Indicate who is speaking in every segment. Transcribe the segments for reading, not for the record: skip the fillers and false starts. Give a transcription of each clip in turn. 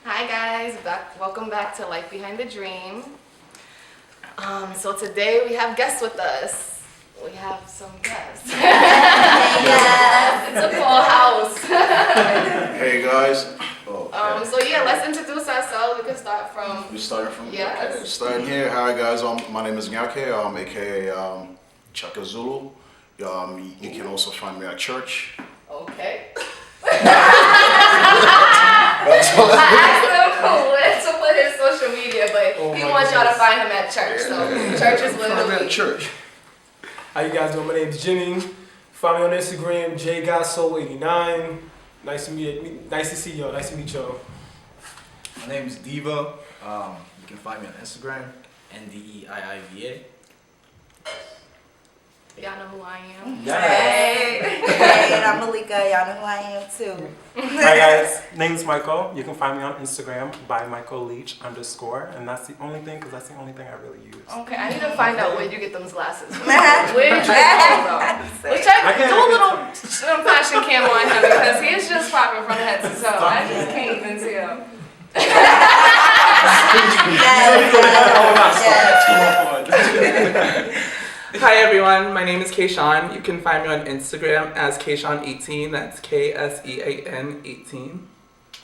Speaker 1: Hi guys, welcome back to Life Behind the Dream. So today we have guests with us. We have some guests. Yes, it's a full house.
Speaker 2: Hey guys.
Speaker 1: So yeah, let's introduce ourselves. We can start from.
Speaker 2: We starting from
Speaker 1: Yes.
Speaker 2: okay, starting here. Hi guys. My name is Nyake. aka Chaka Zulu. You can also find me at church.
Speaker 1: Okay.
Speaker 2: That's
Speaker 1: I asked him where to put his social media, but he wants y'all to find him at church. So church is
Speaker 2: Find me at
Speaker 1: literally.
Speaker 2: church.
Speaker 3: How you guys doing? My name is Jimmy. Find me on Instagram, jgodsoul89. Nice to see y'all. Nice to meet y'all.
Speaker 4: My name is Diva. You can find me on Instagram, NDEIIVA.
Speaker 1: Y'all know who I am.
Speaker 5: Hey, and I'm Malika. Y'all know who I am too.
Speaker 6: Hi guys, name's Michael. You can find me on Instagram by Michael Leach _, and that's the only thing, because that's the only thing I really use.
Speaker 1: Okay, I need to find out where you get them glasses from. Where did you get them from? Which I do a little fashion cam on him because he's just popping from head to toe. I just can't even tell.
Speaker 7: Hi everyone, my name is Kayshawn. You can find me on Instagram as Kayshawn18. That's KSEAN18.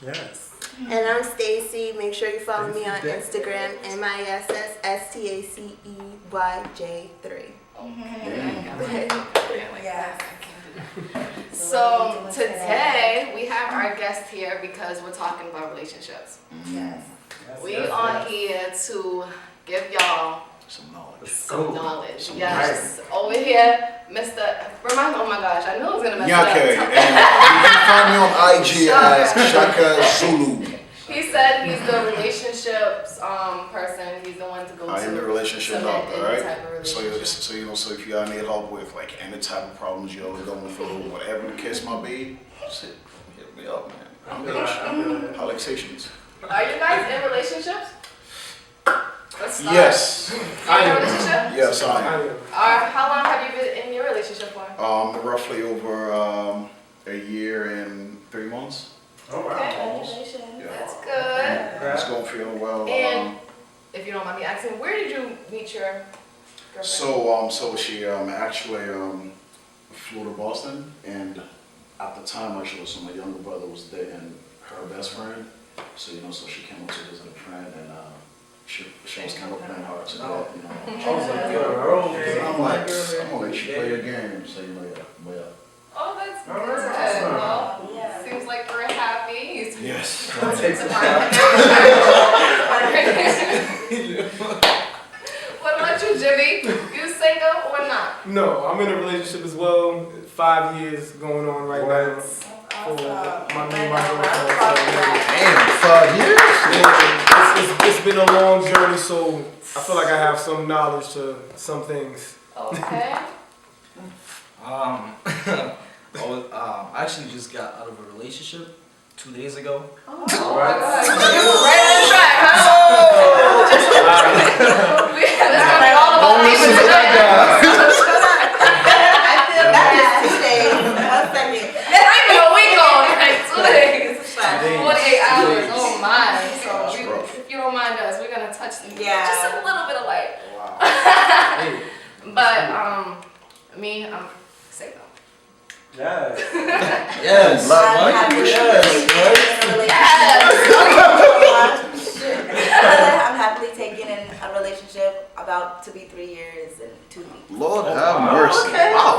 Speaker 6: Yes.
Speaker 8: And I'm Stacy. Make sure you follow me on Instagram, MISSSTACEYJ3.
Speaker 5: Yes.
Speaker 1: So today we have our guest here because we're talking about relationships.
Speaker 5: Yes.
Speaker 1: We are here to give y'all
Speaker 2: Some knowledge.
Speaker 1: some knowledge. Yes. Over here, oh my gosh, I knew I was gonna mess
Speaker 2: Nyake.
Speaker 1: it
Speaker 2: And
Speaker 1: up.
Speaker 2: you can find me on IG as Chaka Zulu.
Speaker 1: He said he's the relationships person. He's the one to go to.
Speaker 2: I am the relationship
Speaker 1: cement
Speaker 2: doctor,
Speaker 1: any
Speaker 2: right?
Speaker 1: type of
Speaker 2: So
Speaker 1: relationship.
Speaker 2: so if you got need help with like any type of problems you're going through, whatever the case might be, just hit me up, man. I'm Relaxations.
Speaker 1: Are you guys in relationships? Let's start.
Speaker 2: Yes.
Speaker 1: You're in a relationship?
Speaker 2: Yes, I am.
Speaker 1: How long have you been in your relationship for?
Speaker 2: Roughly over a year and 3 months.
Speaker 6: Oh wow.
Speaker 1: Okay.
Speaker 2: Yeah.
Speaker 1: That's good.
Speaker 2: It's going feeling well.
Speaker 1: And if you don't mind me asking, where did you meet your girlfriend?
Speaker 2: So she actually flew to Boston, and at the time actually, so my younger brother was dating her best friend. So so she came up to visit a friend, and she was kind of playing hard to get,
Speaker 4: I was like, yo,
Speaker 2: I'm like, I'm gonna let you play your game, so yeah.
Speaker 1: Oh, that's good.
Speaker 6: Alright.
Speaker 1: Well,
Speaker 5: Yeah.
Speaker 1: seems like we're happy.
Speaker 2: Yes.
Speaker 1: What about you, Jimmy? You single or not?
Speaker 3: No, I'm in a relationship as well. 5 years going on right now. For my girlfriend.
Speaker 4: damn, 5 years?
Speaker 3: It's been a long journey, so I feel like I have some knowledge to some things.
Speaker 1: Okay.
Speaker 4: I actually just got out of a relationship 2 days ago.
Speaker 1: Oh my God. You right on track, huh? It's gonna be all about me tonight.
Speaker 5: I feel that is 2 days. 1 second.
Speaker 1: Not even a week old, like 2 days.
Speaker 4: days.
Speaker 1: 48 hours. Oh my. So
Speaker 2: That's
Speaker 1: if
Speaker 2: rough.
Speaker 1: you don't mind us, we're gonna touch
Speaker 5: Yeah.
Speaker 1: just a little bit of light.
Speaker 2: Wow.
Speaker 1: But me, I'm single.
Speaker 6: Yes.
Speaker 4: Yes.
Speaker 5: I'm happy. I'm happily taking in a relationship about to be 3 years and 2 weeks.
Speaker 2: Lord have mercy.
Speaker 1: Okay.
Speaker 2: Wow.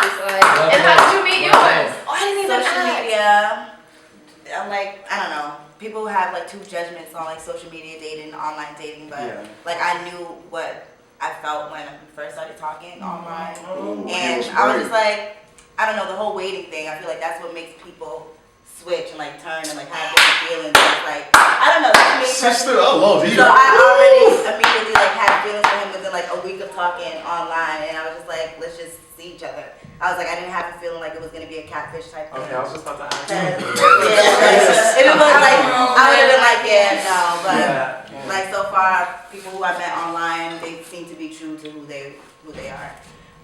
Speaker 1: She's like, and how did you meet yours? Oh, I didn't even
Speaker 5: Social
Speaker 1: ask.
Speaker 5: media. I'm like, I don't know. People have like 2 judgments on like social media dating, online dating, but
Speaker 6: Yeah.
Speaker 5: like I knew what I felt when we first started talking online,
Speaker 2: Ooh, he
Speaker 5: and
Speaker 2: was
Speaker 5: I was
Speaker 2: brave.
Speaker 5: just like, I don't know, the whole waiting thing. I feel like that's what makes people switch and like turn and like have different feelings. It's like, I don't know. That's me
Speaker 2: Sister,
Speaker 5: personally.
Speaker 2: I love you.
Speaker 5: So I already immediately like had feelings for him within like a week of talking online, and I was just like, let's just see each other. I was like, I didn't have a feeling like it was gonna be a catfish type thing.
Speaker 6: Okay, I was just about to ask.
Speaker 5: If it was like, I would have been like, yeah, no, but like so far, people who I met online, they seem to be true to who they are.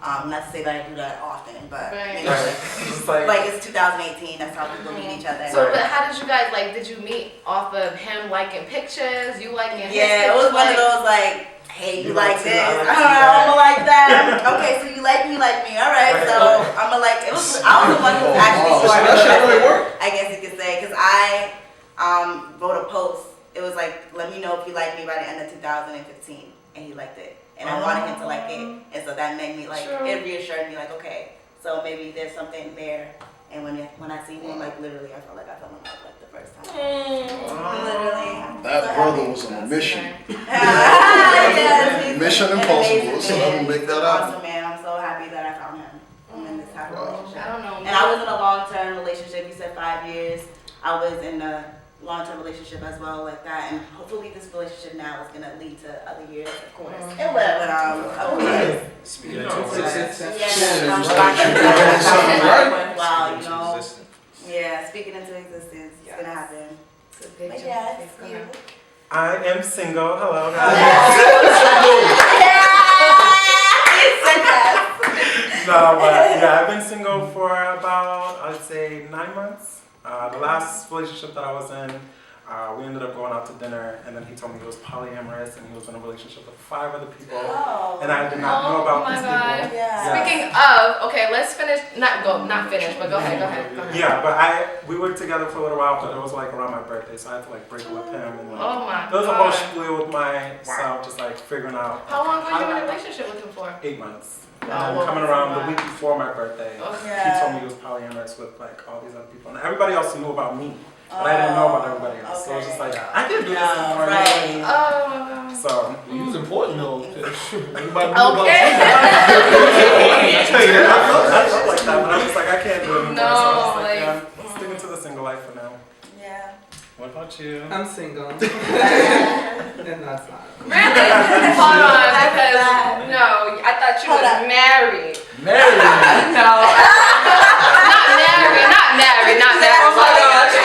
Speaker 5: Not to say that I do that often, but
Speaker 1: Right.
Speaker 5: you know,
Speaker 6: Just
Speaker 5: like it's 2018. That's how people meet each other.
Speaker 1: So, but how did you guys, like, did you meet off of him liking pictures, you liking his
Speaker 5: Yeah, it
Speaker 1: pictures?
Speaker 5: was one of
Speaker 1: like-
Speaker 5: those like, hey, you
Speaker 6: You
Speaker 5: like
Speaker 6: like
Speaker 5: this?
Speaker 6: to- I like to
Speaker 5: I
Speaker 6: see that.
Speaker 5: don't like that. Okay, so you like me, all right. So I'm gonna like. I was the one who actually
Speaker 2: wow, so
Speaker 5: started.
Speaker 2: that shit really worked?
Speaker 5: I guess you could say, because I wrote a post. It was like, let me know if you like me by the end of 2015, and he liked it, and I wanted him to like it, and so that made me like,
Speaker 1: True.
Speaker 5: it reassured me like, okay, so maybe there's something there. And when I see him, like literally, I felt like I fell in love like the first time. Literally.
Speaker 2: That brother was on a mission.
Speaker 5: Yes, he's
Speaker 2: Mission
Speaker 5: an
Speaker 2: impossible,
Speaker 5: amazing
Speaker 2: so
Speaker 5: man.
Speaker 2: I'm gonna make
Speaker 5: He's
Speaker 2: that
Speaker 5: an
Speaker 2: happen.
Speaker 5: awesome man. I'm so happy that I found him in this happy
Speaker 2: Wow.
Speaker 5: relationship.
Speaker 1: I don't know.
Speaker 5: And I was in a long-term relationship. You said 5 years. I was in a long-term relationship as well, like that. And hopefully, this relationship now is gonna lead to other years, of course. It will, but of course.
Speaker 4: Speaking
Speaker 7: You
Speaker 4: of
Speaker 7: know,
Speaker 4: existence.
Speaker 5: Yeah,
Speaker 2: Right.
Speaker 5: wow, you know.
Speaker 4: Existence.
Speaker 5: Yeah, speaking into existence, it's gonna happen.
Speaker 1: It's a big
Speaker 5: But
Speaker 1: jump.
Speaker 5: yes,
Speaker 1: It's
Speaker 5: you.
Speaker 1: gonna-
Speaker 6: I am single. Hello,
Speaker 5: Yeah,
Speaker 6: guys.
Speaker 5: you said that.
Speaker 6: No, but yeah, I've been single for about, I'd say 9 months. The last relationship that I was in, we ended up going out to dinner, and then he told me he was polyamorous and he was in a relationship with 5 other people,
Speaker 5: Oh.
Speaker 6: and I did not know
Speaker 1: Oh
Speaker 6: about
Speaker 1: my
Speaker 6: these
Speaker 1: God.
Speaker 6: people.
Speaker 5: Yeah.
Speaker 1: Speaking of, okay, let's finish. Not finish, but go ahead.
Speaker 6: Yeah, but we were together for a little while, but it was like around my birthday, so I had to like break up with him, and like
Speaker 1: Oh my
Speaker 6: there was a whole
Speaker 1: God.
Speaker 6: spiel with myself, just like figuring out.
Speaker 1: How long were you in a relationship with him for?
Speaker 6: 8 months. And
Speaker 1: Oh,
Speaker 6: then
Speaker 1: well,
Speaker 6: coming around the week before my birthday,
Speaker 1: Oh,
Speaker 6: he told me he was polyamorous with like all these other people, and everybody else knew about me, but I didn't know about everybody else. So it was just like I didn't do this anymore.
Speaker 5: Right.
Speaker 1: Oh my God.
Speaker 6: So
Speaker 3: He was important though. Everybody
Speaker 1: Okay.
Speaker 6: I tell you that I felt like that, but I was just like I can't do it anymore.
Speaker 1: No,
Speaker 6: so I was just
Speaker 1: like,
Speaker 6: yeah, sticking to the single life for now.
Speaker 5: Yeah.
Speaker 6: What about you?
Speaker 7: I'm single. And that's not.
Speaker 1: Really? Hold on, because no, I thought you
Speaker 5: Hold
Speaker 1: was
Speaker 5: up.
Speaker 1: married.
Speaker 4: Married.
Speaker 1: No, not married.
Speaker 7: Oh my gosh.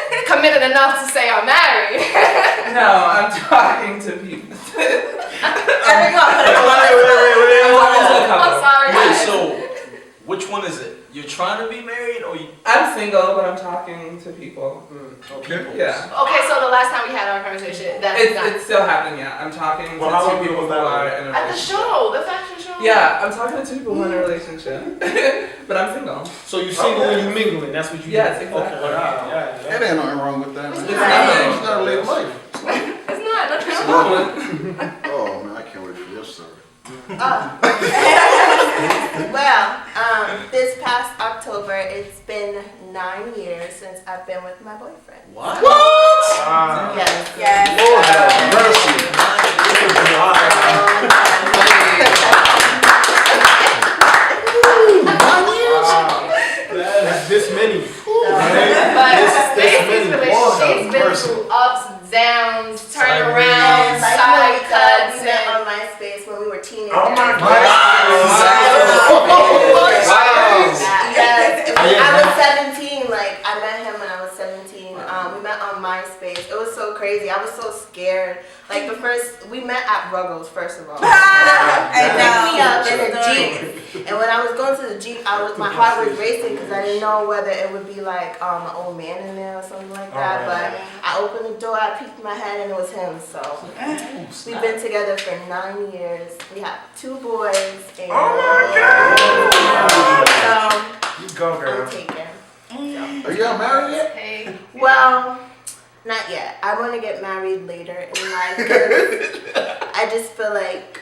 Speaker 1: But committed enough to say I'm married.
Speaker 7: No, I'm talking to people.
Speaker 5: There we go.
Speaker 1: I'm sorry.
Speaker 9: Wait,
Speaker 1: guys.
Speaker 9: so which one is it? You're trying to be married or you?
Speaker 7: I'm single, but I'm talking to people.
Speaker 3: Okay.
Speaker 7: Yeah.
Speaker 1: Okay, so the last time we had our conversation, that's not
Speaker 7: It's still happening, yeah. I'm talking
Speaker 6: Well, how
Speaker 7: to
Speaker 6: long
Speaker 7: two
Speaker 6: ago
Speaker 7: people
Speaker 6: was
Speaker 7: who
Speaker 6: that?
Speaker 7: are in a
Speaker 1: at the
Speaker 7: relationship.
Speaker 1: show, the fashion show.
Speaker 7: Yeah, I'm talking to two people who are in a relationship. But I'm single.
Speaker 3: So you single when you mingling. That's what you
Speaker 7: Yes,
Speaker 3: do.
Speaker 7: exactly.
Speaker 3: Okay. Yeah.
Speaker 2: There ain't nothing wrong with that, man.
Speaker 1: It's
Speaker 7: nothing.
Speaker 2: It's not a live life.
Speaker 1: It's not. Nothing
Speaker 2: It's
Speaker 1: wrong.
Speaker 2: not. Oh man, I can't wait for your story.
Speaker 8: Well, this past October, it's been 9 years since I've been with my boyfriend.
Speaker 9: What?
Speaker 6: Wow.
Speaker 8: Yes.
Speaker 5: Yes.
Speaker 2: Lord have mercy.
Speaker 3: That's this many.
Speaker 1: But Stacey's
Speaker 3: many.
Speaker 1: she's been
Speaker 2: Mercy.
Speaker 1: through ups, downs,
Speaker 3: Side
Speaker 1: turnarounds,
Speaker 8: Like
Speaker 1: side
Speaker 8: we
Speaker 1: cuts,
Speaker 8: met
Speaker 1: and
Speaker 8: on MySpace when we were teenagers.
Speaker 6: Oh my
Speaker 2: Wow.
Speaker 8: Yes.
Speaker 3: Oh, yeah.
Speaker 8: I was 17. Like I met him when I was 17. We met on MySpace. It was so crazy. I was so scared. Like we met at Ruggles first of all. They picked me up in a Jeep, and when I was going to the Jeep, my heart was racing because I didn't know whether it would be like an old man in there or something like that. But I opened the door, I peeked my head, and it was him. So we've been together for 9 years. We have 2 boys. And
Speaker 6: Oh my
Speaker 8: So
Speaker 6: You go,
Speaker 8: I'm
Speaker 6: girl.
Speaker 8: taken.
Speaker 2: Are y'all married yet?
Speaker 1: hey,
Speaker 8: Well, not yet. I want to get married later in life 'cause I just feel like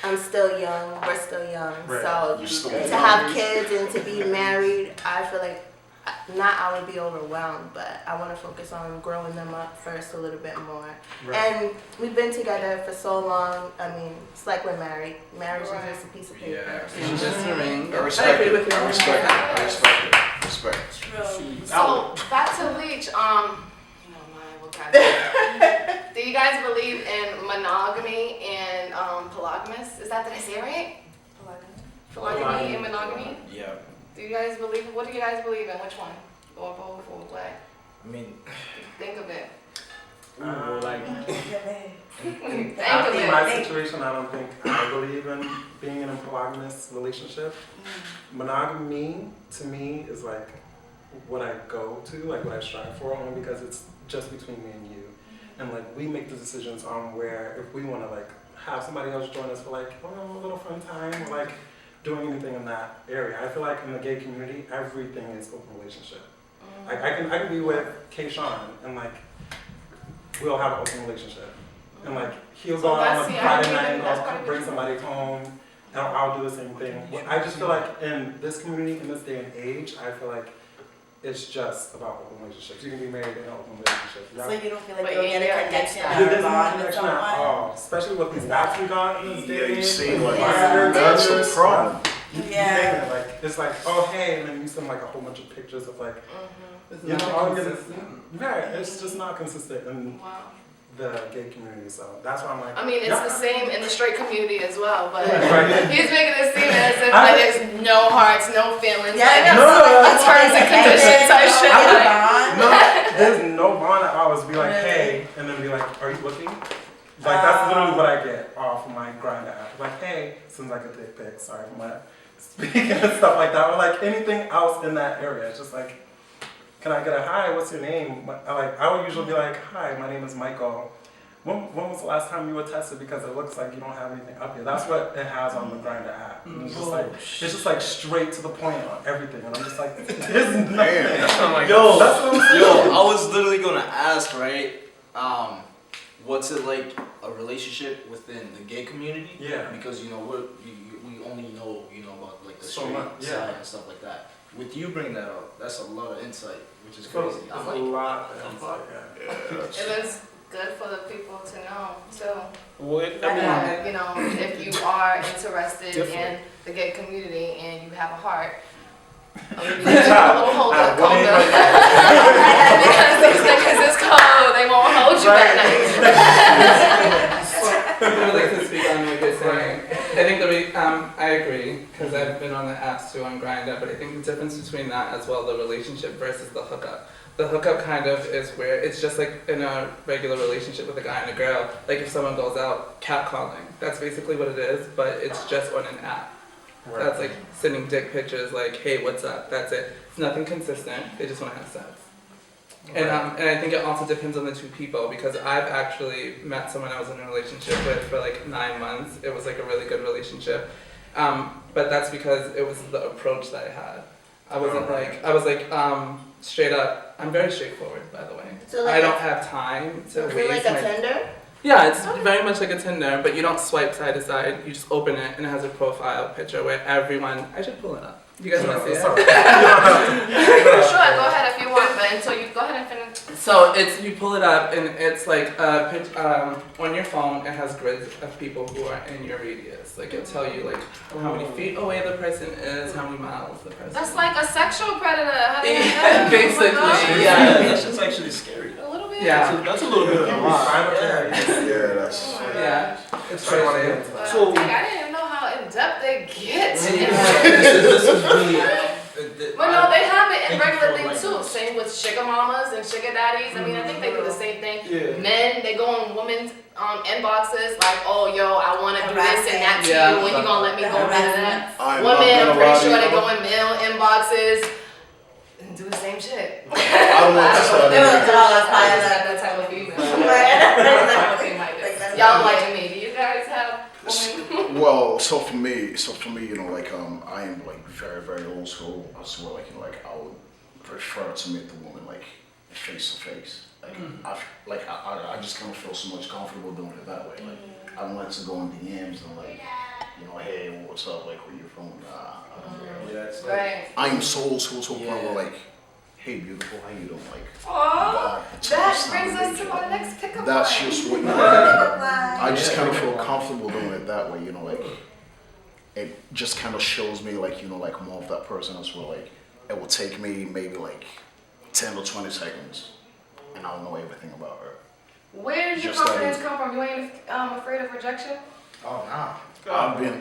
Speaker 8: I'm still young. We're still young.
Speaker 6: Right.
Speaker 8: So
Speaker 2: You're still
Speaker 8: to
Speaker 2: young.
Speaker 8: have kids and to be married, I feel like I would be overwhelmed, but I want to focus on growing them up first a little bit more.
Speaker 6: Right.
Speaker 8: And we've been together for so long. I mean, it's like we're married. Marriage
Speaker 1: Right.
Speaker 8: is just a piece of paper.
Speaker 4: Yeah.
Speaker 7: It's just a ring.
Speaker 2: I respect
Speaker 7: agree
Speaker 2: it.
Speaker 7: with you.
Speaker 2: I respect it. I respect it. Respect.
Speaker 1: so back to Leech. My vocabulary. Do you guys believe in monogamy and polygamous? Did I say it right? Polygamy and monogamy.
Speaker 9: Yeah.
Speaker 1: Do you guys believe? What do you guys believe in? Which one? Or both or what?
Speaker 9: I mean,
Speaker 1: Think of it.
Speaker 3: Ooh, like
Speaker 1: Thank you,
Speaker 6: after
Speaker 1: Liz.
Speaker 6: my situation, I don't think I believe in being in a monogamous relationship. Monogamy, to me, is like what I go to, like what I strive for, only because it's just between me and you. And like we make the decisions on where, if we want to like have somebody else join us for like a little fun time, or like doing anything in that area. I feel like in the gay community, everything is open relationship. Like I can be with Kayshawn and like we'll have an open relationship. And like he'll go out on a Friday night and go bring somebody home, and I'll do the same thing. I just feel like in this community, in this day and age, I feel like it's just about open relationships. You can be married in an open relationship.
Speaker 5: So you don't feel like
Speaker 1: But
Speaker 5: you'll get
Speaker 1: yeah,
Speaker 5: a connection
Speaker 1: yeah,
Speaker 5: or
Speaker 6: There's
Speaker 5: a
Speaker 6: no
Speaker 5: bond with
Speaker 6: connection at
Speaker 5: someone?
Speaker 6: all, especially with these apps we got in this day
Speaker 2: Yeah,
Speaker 6: and
Speaker 2: you
Speaker 6: age.
Speaker 2: see, like,
Speaker 5: Yeah.
Speaker 2: that's the problem.
Speaker 5: Yeah.
Speaker 6: Like it's like, oh hey, and then you send like a whole bunch of pictures of like,
Speaker 7: It's
Speaker 6: you know,
Speaker 7: not
Speaker 6: all your,
Speaker 7: consistent.
Speaker 6: yeah, it's just not consistent in
Speaker 1: Wow.
Speaker 6: the gay community. So that's why I'm like,
Speaker 1: I mean, it's
Speaker 6: yeah.
Speaker 1: the same in the straight community as well, but
Speaker 6: Right.
Speaker 1: he's making it seem as if like there's no hearts, no feelings,
Speaker 5: Yeah,
Speaker 1: like
Speaker 5: I know.
Speaker 6: No,
Speaker 5: So, like,
Speaker 1: a terms and conditions type shit.
Speaker 5: Get a
Speaker 1: Like,
Speaker 5: bond?
Speaker 6: No, there's no bond at all. It's be like,
Speaker 5: Really?
Speaker 6: hey, and then be like, are you looking? Like that's literally what I get off of my Grindr app. Like, hey, sends like a dick pic. Sorry for my speaking and stuff like that. Or like anything else in that area. It's just like, can I get a hi? What's your name? I would usually be like, hi, my name is Michael. When was the last time you were tested? Because it looks like you don't have anything up here. That's what it has on the Grindr app. And it's just like straight to the point on everything. And I'm just like, there's nothing.
Speaker 9: Yo,
Speaker 6: That's what I'm saying.
Speaker 9: yo, I was literally gonna ask, right? What's it like a relationship within the gay community?
Speaker 6: Yeah.
Speaker 9: Because you know we only know about like the
Speaker 6: So
Speaker 9: straight
Speaker 6: much, yeah.
Speaker 9: side and stuff like that. With you bringing that up, that's a lot of insight, which is
Speaker 6: It's
Speaker 9: crazy.
Speaker 6: a
Speaker 9: I'm like,
Speaker 6: lot of insight, yeah.
Speaker 1: it is good for the people to know too.
Speaker 3: Well,
Speaker 1: That, you know, if you are interested in
Speaker 3: Different.
Speaker 1: the gay community and you have a heart, a little hold up,
Speaker 6: What
Speaker 1: hold
Speaker 6: do you
Speaker 1: up. Because these niggas is cold, they won't hold you at night.
Speaker 7: I would like to speak on what you're saying. I think I agree, because I've been on the apps too on Grindr, but I think the difference between that as well, the relationship versus the hookup. The hookup kind of is where it's just like in a regular relationship with a guy and a girl. Like if someone goes out catcalling, that's basically what it is, but it's just on an app. That's like sending dick pictures like, hey, what's up? That's it. It's nothing consistent. They just want to have sex. And I think it also depends on the two people, because I've actually met someone I was in a relationship with for like 9 months. It was like a really good relationship. But that's because it was the approach that I had. I was like straight up. I'm very straightforward, by the way.
Speaker 8: So like
Speaker 7: I don't have time to
Speaker 8: Is it
Speaker 7: waste
Speaker 8: like a
Speaker 7: my
Speaker 8: Tinder?
Speaker 7: Yeah, it's very much like a Tinder, but you don't swipe side to side. You just open it and it has a profile picture where everyone. I should pull it up. You guys want to see it?
Speaker 1: Sure, go ahead if you want, but until you go ahead and finish.
Speaker 7: So you pull it up and it's like on your phone. It has grids of people who are in your radius. Like it'll tell you like how many feet away the person is, how many miles the person.
Speaker 1: That's
Speaker 7: is.
Speaker 1: like a sexual predator. How do you know?
Speaker 7: Yeah, basically.
Speaker 1: Oh my gosh.
Speaker 7: Yeah.
Speaker 9: that shit's actually scary.
Speaker 1: A little bit.
Speaker 7: Yeah.
Speaker 9: That's a little bit of a lot.
Speaker 2: Yeah, that's.
Speaker 1: Oh my
Speaker 7: Yeah.
Speaker 1: gosh.
Speaker 7: It's crazy.
Speaker 1: But
Speaker 9: So-
Speaker 1: I didn't even know how in depth they get.
Speaker 9: This is really.
Speaker 1: But no, they have it in
Speaker 9: Thank you
Speaker 1: regular
Speaker 9: for
Speaker 1: things too.
Speaker 9: enlightening us.
Speaker 1: Same with sugar mamas and sugar daddies. I mean, I think they do the same thing.
Speaker 9: Yeah.
Speaker 1: Men, they go on women's inboxes like, oh, yo, I want to do this and that to
Speaker 7: Yeah.
Speaker 1: you. When you gonna let me go into that?
Speaker 2: I'm
Speaker 1: Women, I'm
Speaker 2: not gonna
Speaker 1: pretty
Speaker 2: lie to
Speaker 1: sure
Speaker 2: you.
Speaker 1: they go in male inboxes and do the same shit.
Speaker 2: I don't want to start
Speaker 5: They don't
Speaker 2: anything.
Speaker 5: tell us how
Speaker 1: I
Speaker 5: to-
Speaker 1: just got that type of female.
Speaker 5: Right.
Speaker 1: I think might
Speaker 5: Like,
Speaker 1: do.
Speaker 5: that's
Speaker 1: Y'all
Speaker 5: not
Speaker 1: like me? Do you guys have women?
Speaker 2: Well, so for me, you know, like I am like very, very old school. I swear, like you know, like I would prefer to meet the woman like face to face. Like I just kind of feel so much comfortable doing it that way. Like I don't like to go in DMs and like, you know, hey, what's up? Like where you from? I don't care.
Speaker 9: Yeah, it's like,
Speaker 1: Right.
Speaker 2: I am so old school to a point where like, hey, beautiful, how you doing? Like
Speaker 1: Aww.
Speaker 2: it's
Speaker 1: That
Speaker 2: not
Speaker 1: brings us to
Speaker 2: major.
Speaker 1: my next pickup
Speaker 2: That's
Speaker 1: line.
Speaker 2: just what you know. I just kind of feel comfortable doing it that way, you know, like it just kind of shows me like, you know, like more of that person as well. Like it will take me maybe like 10 or 20 seconds and I'll know everything about her.
Speaker 1: Where does your
Speaker 2: Just
Speaker 1: confidence
Speaker 2: like-
Speaker 1: come from? You ain't afraid of rejection?
Speaker 9: oh nah.
Speaker 2: I've been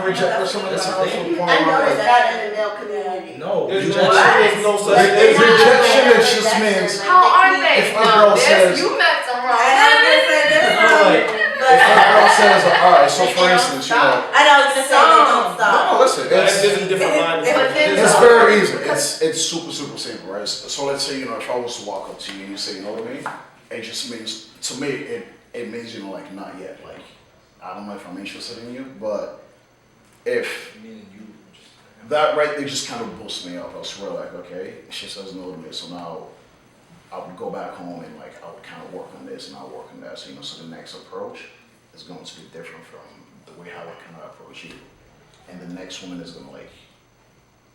Speaker 2: rejected so many times to the point
Speaker 8: I
Speaker 2: where I'm
Speaker 8: noticed
Speaker 2: like,
Speaker 8: that in the male community.
Speaker 9: No.
Speaker 2: There's
Speaker 9: Rejection is no such thing.
Speaker 2: rejection, it just means
Speaker 1: How are they?
Speaker 2: if a
Speaker 1: No,
Speaker 2: girl says-
Speaker 1: you met some wrong.
Speaker 5: I
Speaker 2: like, if her girl says, alright, so for instance, you know,
Speaker 5: I know, I was gonna say they don't stop.
Speaker 2: no, listen,
Speaker 3: There's
Speaker 2: it's,
Speaker 3: a different line.
Speaker 1: But then-
Speaker 2: it's very easy. It's super simple, right? So let's say, you know, if I was to walk up to you and you say, you know what I mean? It just means, to me, it means, you know, like, not yet. Like, I don't know if I'm interested in you, but if that right there just kind of boosts me up. I swear, like, okay, she says no to me, so now I would go back home and like I would kind of work on this and I'll work on that. So, you know, so the next approach is going to be different from the way how I kind of approach you. And the next woman is gonna like,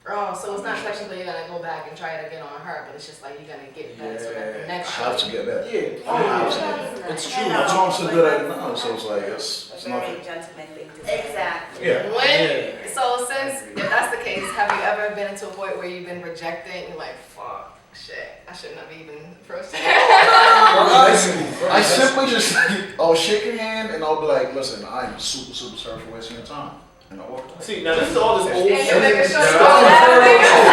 Speaker 1: Oh, so it's not technically you're gonna go back and try it again on her, but it's just like you're gonna get it back so that the
Speaker 2: I
Speaker 1: next
Speaker 2: have to get that.
Speaker 3: Yeah.
Speaker 2: I have to get that.
Speaker 5: It's
Speaker 2: True. That's why I'm so good at it now. So it's like, it's
Speaker 5: A
Speaker 2: nothing.
Speaker 5: very gentleman thing to say.
Speaker 8: Exactly.
Speaker 2: Yeah.
Speaker 1: When, so since, if that's the case, have you ever been into a point where you've been rejected and you're like, fuck, shit, I shouldn't have even approached her?
Speaker 2: I simply just, I'll shake your hand and I'll be like, listen, I'm super sorry for wasting your time. And I'll walk away.
Speaker 3: See, now this is all this old
Speaker 1: And you make a
Speaker 3: shit.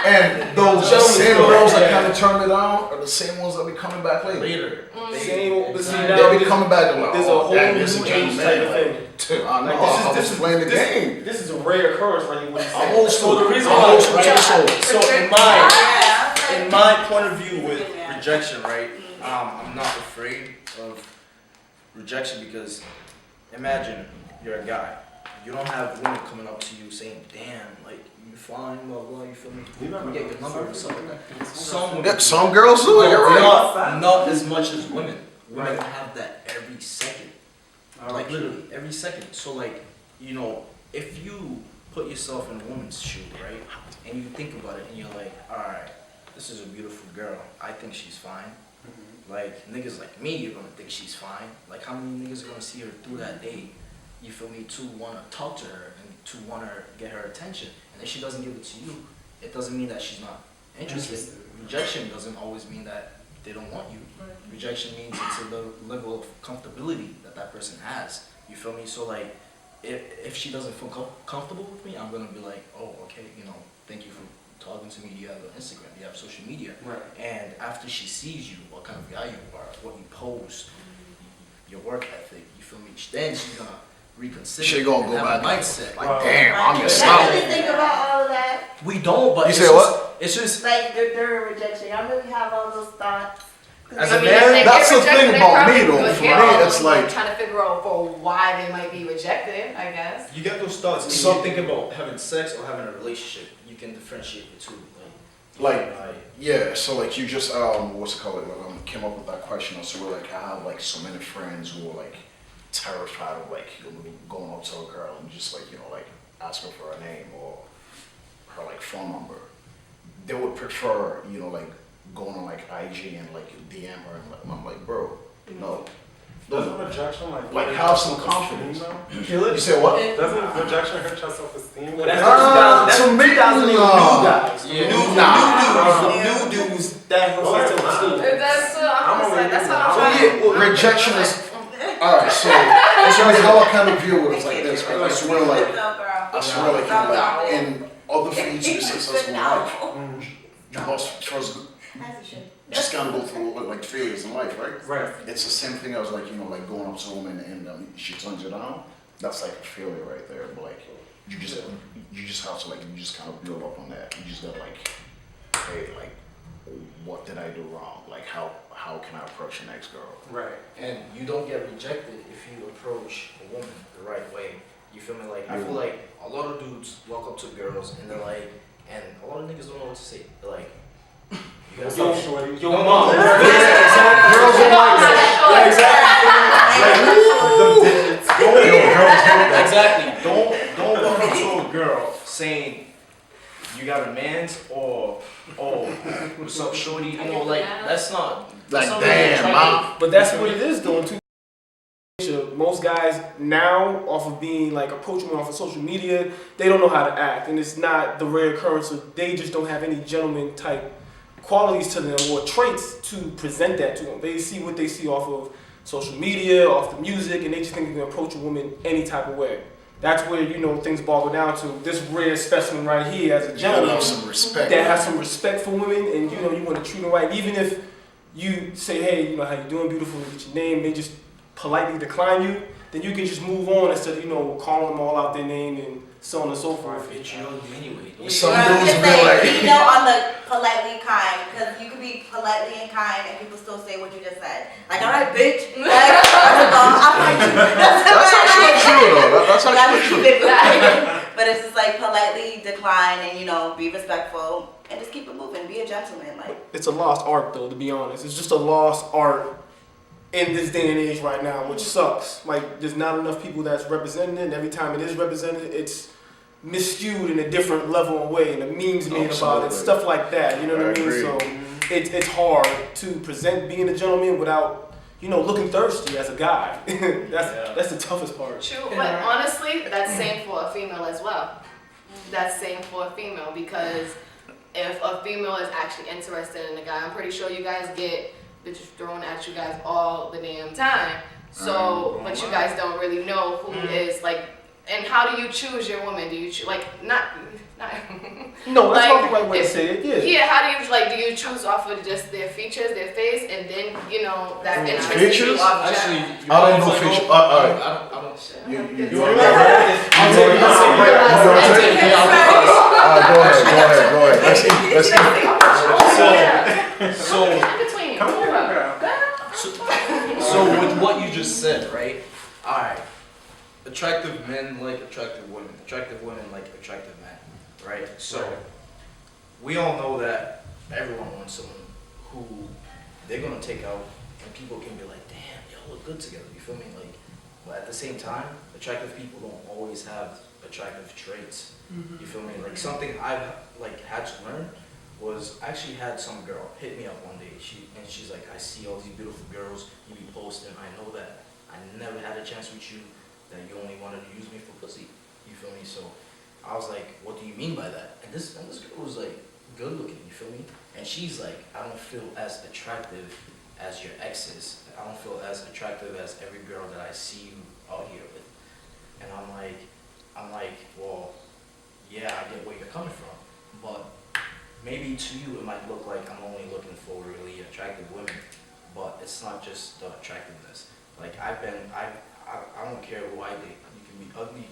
Speaker 2: And those same girls that kind of turn me down are the same ones that be coming back later.
Speaker 3: Same old, but see,
Speaker 2: They
Speaker 3: now
Speaker 2: be coming back and like,
Speaker 3: there's a
Speaker 2: oh,
Speaker 3: whole
Speaker 2: damn,
Speaker 3: new
Speaker 2: this is a
Speaker 3: age
Speaker 2: gentleman.
Speaker 3: type of
Speaker 2: Like,
Speaker 3: thing.
Speaker 2: I know,
Speaker 3: Like,
Speaker 2: I was playing the game.
Speaker 3: This is a rare occurrence, right? What
Speaker 2: I'm old school.
Speaker 3: So the reason
Speaker 2: I'm
Speaker 3: why,
Speaker 2: old school.
Speaker 3: right?
Speaker 9: So in my point of view with rejection, right? I'm not afraid of rejection because imagine you're a guy. You don't have women coming up to you saying, "Damn, like you fine, blah blah." You feel me? You get your number or something like that. Some women,
Speaker 2: Yeah, some girls do it. You're right.
Speaker 9: not as much as women. Women have that every second. Like literally every second. So like, you know, if you put yourself in a woman's shoe, right, and you think about it, and you're like, all right, this is a beautiful girl. I think she's fine. Like niggas like me, you're gonna think she's fine. Like how many niggas are gonna see her through that day? You feel me? To wanna talk to her and to wanna get her attention. And if she doesn't give it to you, it doesn't mean that she's not interested. Rejection doesn't always mean that they don't want you. Rejection means it's a level of comfortability that that person has. You feel me? So like, if she doesn't feel comfortable with me, I'm gonna be like, oh, okay, you know, thank you for talking to me. You have Instagram, you have social media.
Speaker 3: Right.
Speaker 9: And after she sees you, what kind of guy you are, what you post, your work ethic, you feel me? Then she's gonna reconsider.
Speaker 2: She gonna
Speaker 9: and
Speaker 2: go
Speaker 9: have a
Speaker 2: back.
Speaker 9: mindset.
Speaker 3: Wow.
Speaker 2: Damn, I'm just
Speaker 5: Y'all
Speaker 2: slow.
Speaker 5: really think about all of that?
Speaker 9: We don't, but
Speaker 2: You
Speaker 9: it's
Speaker 2: say
Speaker 9: just,
Speaker 2: what?
Speaker 9: It's just
Speaker 5: Like during rejection, y'all really have all those thoughts?
Speaker 9: As
Speaker 1: I
Speaker 9: a
Speaker 1: mean,
Speaker 9: man,
Speaker 1: if they
Speaker 2: that's
Speaker 1: get
Speaker 2: the thing
Speaker 1: rejected, they
Speaker 2: about
Speaker 1: probably
Speaker 2: me, though.
Speaker 1: would
Speaker 2: For
Speaker 1: get
Speaker 2: me,
Speaker 1: all
Speaker 2: it's
Speaker 1: those,
Speaker 2: like-
Speaker 1: trying to figure out for why they might be rejected, I guess.
Speaker 9: you get those thoughts and you think about having sex or having a relationship. You can differentiate the two.
Speaker 2: Like, yeah, so like you just, what's it called? Like, came up with that question. So we're like, I have like so many friends who are like terrified of like going up to a girl and just like, you know, like ask her for her name or her like phone number. They would prefer, you know, like going on like IG and like DM her and like, I'm like, bro, no.
Speaker 6: Doesn't rejection
Speaker 2: Like have some confidence.
Speaker 6: Self-esteem,
Speaker 2: You say what?
Speaker 6: though? Doesn't rejection hurt your self-esteem?
Speaker 3: Well, that's
Speaker 2: To me,
Speaker 3: new guys.
Speaker 2: Nah.
Speaker 3: New dudes that hurts their self-esteem.
Speaker 1: That's I'm just like, that's what I'm
Speaker 2: So
Speaker 1: trying to.
Speaker 2: yeah, rejection is, alright, so it's like how I kind of view it is like this, right? I swear like, I swear like, you know, like in order for you to be successful in life, you must first just kind of go through like failures in life, right?
Speaker 6: Right.
Speaker 2: It's the same thing as like, you know, like going up to a woman and she turns you down. That's like a failure right there. But like, you just have to like, you just kind of build up on that. You just got like, hey, like, what did I do wrong? Like, how can I approach the next girl?
Speaker 6: Right.
Speaker 9: And you don't get rejected if you approach a woman the right way. You feel me? Like, I feel like a lot of dudes walk up to girls and they're like, and a lot of niggas don't know what to say. They're like, you got
Speaker 6: Yo,
Speaker 9: some
Speaker 6: shorty.
Speaker 3: Yo,
Speaker 9: No,
Speaker 3: mom.
Speaker 9: no.
Speaker 3: Girls don't like that.
Speaker 9: Exactly. Don't walk up to a girl saying you got a man's or oh what's up, shorty? You know, like that's not.
Speaker 2: Like,
Speaker 9: not
Speaker 2: damn,
Speaker 9: really
Speaker 2: mom.
Speaker 3: But that's what it is doing too. Most guys now, off of being like approaching off of social media, they don't know how to act, and it's not the rare occurrence. So they just don't have any gentleman type qualities to them or traits to present that to them. They see what they see off of social media, off the music, and they just think they can approach a woman any type of way. That's where, you know, things boil down to this rare specimen right here as a
Speaker 2: You
Speaker 3: gentleman
Speaker 2: have some respect.
Speaker 3: that has some respect for women, and you know you want to treat them right. Even if you say, hey, you know, how you doing, beautiful, get your name, they just politely decline you, then you can just move on instead of, calling them all out their name and so on and so forth.
Speaker 9: It's you anyway.
Speaker 4: Some
Speaker 5: Well,
Speaker 4: dudes
Speaker 5: just
Speaker 4: be
Speaker 5: like,
Speaker 4: like,
Speaker 5: on the politely kind, because you can be politely and kind and people still say what you just said. Like, all right, bitch. Like, first of all, I'm like,
Speaker 2: That's actually true, though. That's actually true.
Speaker 5: But it's just like politely decline and, be respectful and just keep it moving. Be a gentleman. Like,
Speaker 3: It's a lost art, though, to be honest. It's just a lost art in this day and age right now, which sucks. Like, there's not enough people that's representing it, and every time it is represented, it's miscued in a different level and way, and the memes made about it,
Speaker 2: Absolutely.
Speaker 3: stuff like that. You know what I mean?
Speaker 2: agree.
Speaker 3: So it's hard to present being a gentleman without, looking thirsty as a guy. That's the toughest part.
Speaker 1: True, but honestly, that's same for a female as well. That's same for a female, because if a female is actually interested in a guy, I'm pretty sure you guys get bitches thrown at you guys all the damn time. So, but you guys don't really know who is like, and how do you choose your woman? Do you choose not
Speaker 3: No, that's
Speaker 1: like,
Speaker 3: not the right way to say it. Yeah.
Speaker 1: Yeah, how do you choose off of just their features, their face, and then that interest in you
Speaker 2: Features?
Speaker 1: off of
Speaker 9: Actually,
Speaker 1: that?
Speaker 9: you
Speaker 2: I don't know
Speaker 9: want
Speaker 2: feature.
Speaker 9: to go? I don't.
Speaker 2: You
Speaker 9: want
Speaker 2: I'll take it. Go ahead. Let's see.
Speaker 9: So,
Speaker 1: In between.
Speaker 6: Come
Speaker 1: Hold
Speaker 6: on,
Speaker 1: up.
Speaker 6: girl.
Speaker 9: so with what you just said, right? All right. Attractive men like attractive women. Attractive women like attractive men, right? So, we all know that everyone wants someone who they're gonna take out, and people can be like, "Damn, y'all look good together." You feel me? Like, but at the same time, attractive people don't always have attractive traits. You feel me? Like something I've had to learn was I actually had some girl hit me up one day. She's like, "I see all these beautiful girls you be posting. I know that I never had a chance with you. That you only wanted to use me for pussy." You feel me? So I was like, "What do you mean by that?" And this girl was like good looking. You feel me? And she's like, "I don't feel as attractive as your exes. I don't feel as attractive as every girl that I see you out here with." And I'm like, well, yeah, I get where you're coming from, but maybe to you it might look like I'm only looking for really attractive women, but it's not just the attractiveness. Like I don't care who I date. You can be ugly,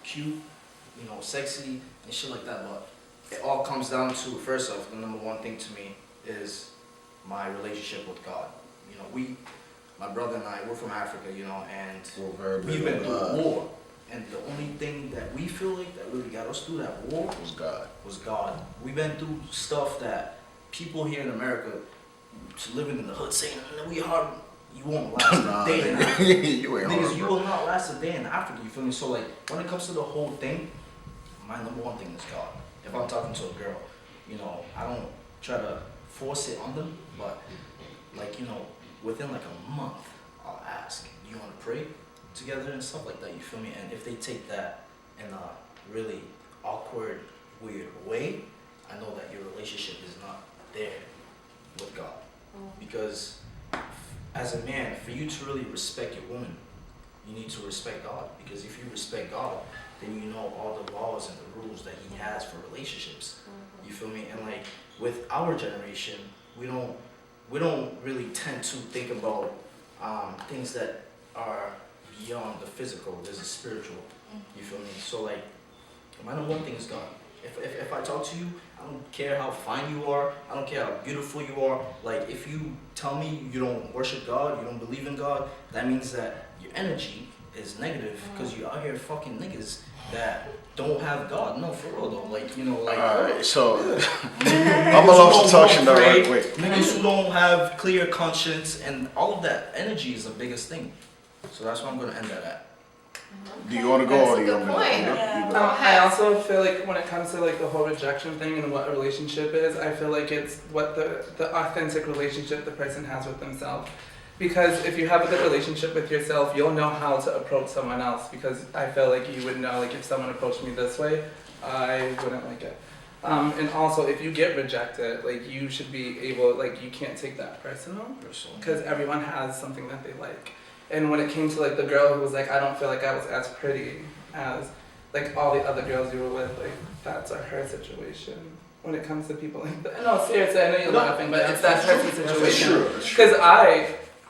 Speaker 9: cute, sexy and shit like that, but it all comes down to, first off, the number one thing to me is my relationship with God. My brother and I, we're from Africa, and we've been through war. And the only thing that we feel like that really got us through that war was God. We've been through stuff that people here in America, living in the hood, saying, "We hard." You won't last a day in Africa.
Speaker 2: You ain't hard,
Speaker 9: You
Speaker 2: bro.
Speaker 9: will not last a day in Africa. You feel me? So when it comes to the whole thing, my number one thing is God. If I'm talking to a girl, I don't try to force it on them, but within a month, I'll ask, "Do you want to pray together?" and stuff like that. You feel me? And if they take that in a really awkward, weird way, I know that your relationship is not there with God. Because as a man, for you to really respect your woman, you need to respect God. Because if you respect God, then you know all the laws and the rules that He has for relationships. You feel me? And with our generation, we don't really tend to think about things that are beyond the physical. There's a spiritual. You feel me? So my number one thing is God. If I talk to you, I don't care how fine you are, I don't care how beautiful you are. If you tell me you don't worship God, you don't believe in God, that means that your energy is negative because you're out here fucking niggas that don't have God. No, for real though.
Speaker 2: Alright, so I'm gonna love to talk shit now, right? Wait.
Speaker 9: Niggas who don't have clear conscience and all of that energy is the biggest thing. So that's what I'm gonna end that at.
Speaker 2: Do you want to go or do you want
Speaker 1: That's
Speaker 2: me
Speaker 1: a
Speaker 2: to
Speaker 1: good
Speaker 2: go?
Speaker 1: point.
Speaker 2: You go.
Speaker 7: I also feel like when it comes to the whole rejection thing and what a relationship is, I feel like it's what the authentic relationship the person has with themselves. Because if you have a good relationship with yourself, you'll know how to approach someone else. Because I feel like you would know, if someone approached me this way, I wouldn't like it. And also, if you get rejected, you should be able, you can't take that personal. Because everyone has something that they like. And when it came to the girl who was I don't feel like I was as pretty as all the other girls you were with, that's her situation. When it comes to people like that. No, seriously, I know you're laughing, but it's that person's situation.
Speaker 2: That's true.
Speaker 7: Because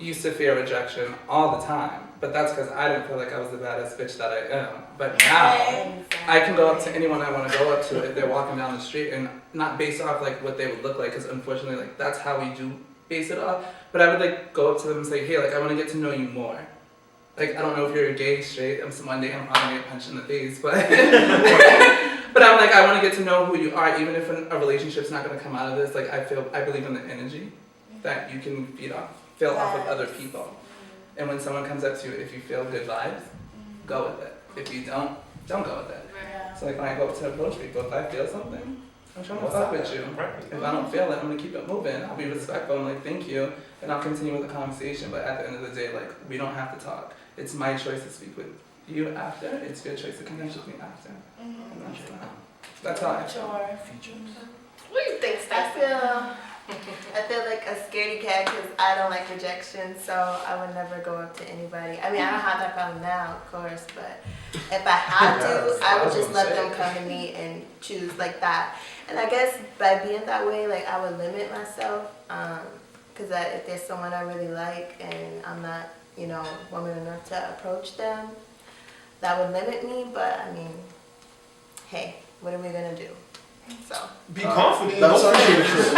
Speaker 7: used to fear rejection all the time, but that's because I didn't feel like I was the baddest bitch that I am. But now, I can go up to anyone I want to go up to if they're walking down the street, and not based off like what they would look like, because unfortunately, like that's how we do base it off. But I would like go up to them and say, hey, like I want to get to know you more. Like I don't know if you're gay, straight. One day I'm probably gonna get punched in the face, but but I'm like I want to get to know who you are, even if a relationship's not gonna come out of this. Like I believe in the energy that you can feel off of other people. And when someone comes up to you, if you feel good vibes, go with it. If you don't go with it. So like when I go up to approach people, if I feel something, I'm trying to fuck with you. If I don't feel it, I'm gonna keep it moving. I'll be respectful. I'm like, thank you, and I'll continue with the conversation. But at the end of the day, like we don't have to talk. It's my choice to speak with you after. It's your choice to connect with me after. And that's how I feel.
Speaker 1: What do you think, Steph?
Speaker 8: I feel like a scaredy cat because I don't like rejection, so I would never go up to anybody. I mean, I don't have that problem now, of course, but if I had to, I would just let them come to me and choose like that. And I guess by being that way, like I would limit myself, because if there's someone I really like and I'm not, woman enough to approach them, that would limit me. But I mean, hey, what are we gonna do? So
Speaker 3: Be confident.
Speaker 2: That's actually true.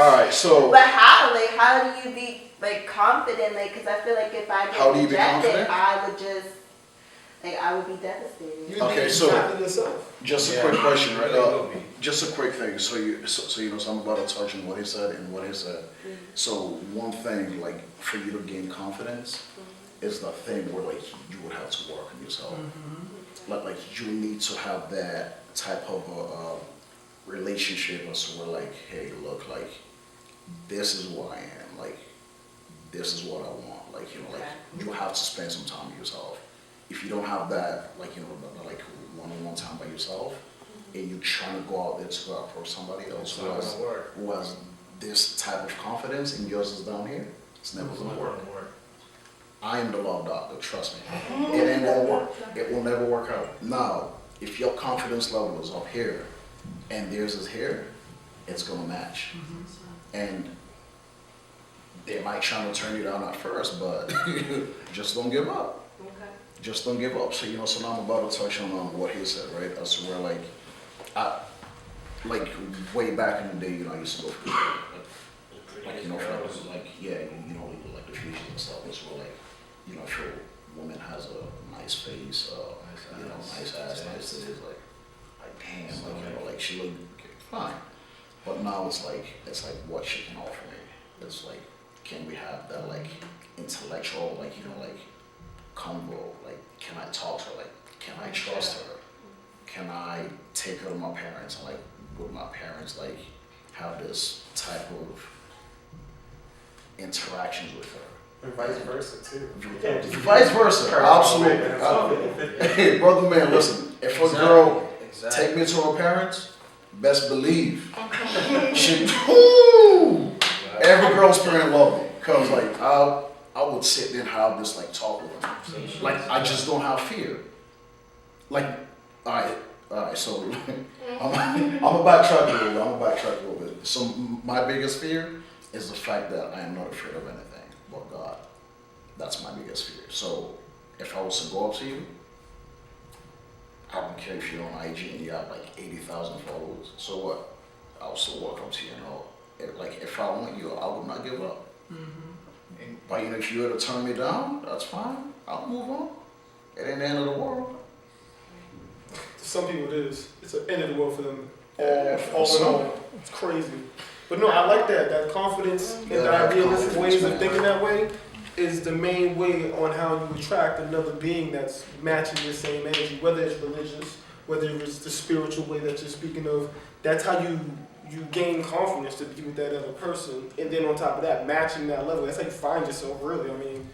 Speaker 2: All right, so.
Speaker 8: But how? Like, how do you be like confident? Like, because I feel like if I
Speaker 2: How do
Speaker 8: get
Speaker 2: you be
Speaker 8: rejected,
Speaker 2: confident?
Speaker 8: I would just, like, I would be devastated.
Speaker 2: Okay, so
Speaker 3: yourself.
Speaker 2: just a quick question, right? Just a quick thing. So so I'm about to touch on what he said and what he said. So one thing, like, for you to gain confidence, is the thing where like you would have to work on yourself. Like you need to have that type of a relationship as where like, hey, look, like this is what I am, like this is what I want, like like you have to spend some time with yourself. If you don't have that, like like one-on-one time by yourself, and you're trying to go out there to go approach somebody else who has this type of confidence and yours is down here, it's never gonna work. I am the love doctor, trust me. It ain't gonna work. It will never work out. Now, if your confidence level is up here and theirs is here, it's gonna match. And they might try to turn you down at first, but just don't give up. Just don't give up. So so now I'm about to touch on what he said, right? As to where like way back in the day, I used to go for like for like like the fusions and stuff. It's where like if a woman has a nice face, nice ass, nice titties, like damn, like she look fine. But now it's like what she can offer me. It's like, can we have that like intellectual, like convo? Like, can I talk to her? Like, can I trust her? Can I take her to my parents and like would my parents like have this type of interactions with her?
Speaker 6: And vice versa too.
Speaker 2: Vice versa, absolutely. Hey, brother man, listen, if a girl take me to her parents, best believe she, every girl's parent love me. Cause like I would sit there and have this like talk with them. Like I just don't have fear. Like, alright, so I'm gonna backtrack a little bit. So my biggest fear is the fact that I am not afraid of anything but God. That's my biggest fear. So if I was to go up to you, I don't care if you're on IG and you have like 80,000 followers. So what? I'll still walk up to you and all. If I want you, I would not give up. But if you were to turn me down, that's fine. I'll move on. It ain't the end of the world.
Speaker 3: Some people it is. It's the end of the world for them.
Speaker 2: All in all.
Speaker 3: It's crazy. But no, I like that confidence and the idealistic ways of thinking that way is the main way on how you attract another being that's matching your same energy, whether it's religious, whether it's the spiritual way that you're speaking of. That's how you gain confidence to be with that other person. And then on top of that, matching that level. That's how you find yourself, really. I mean,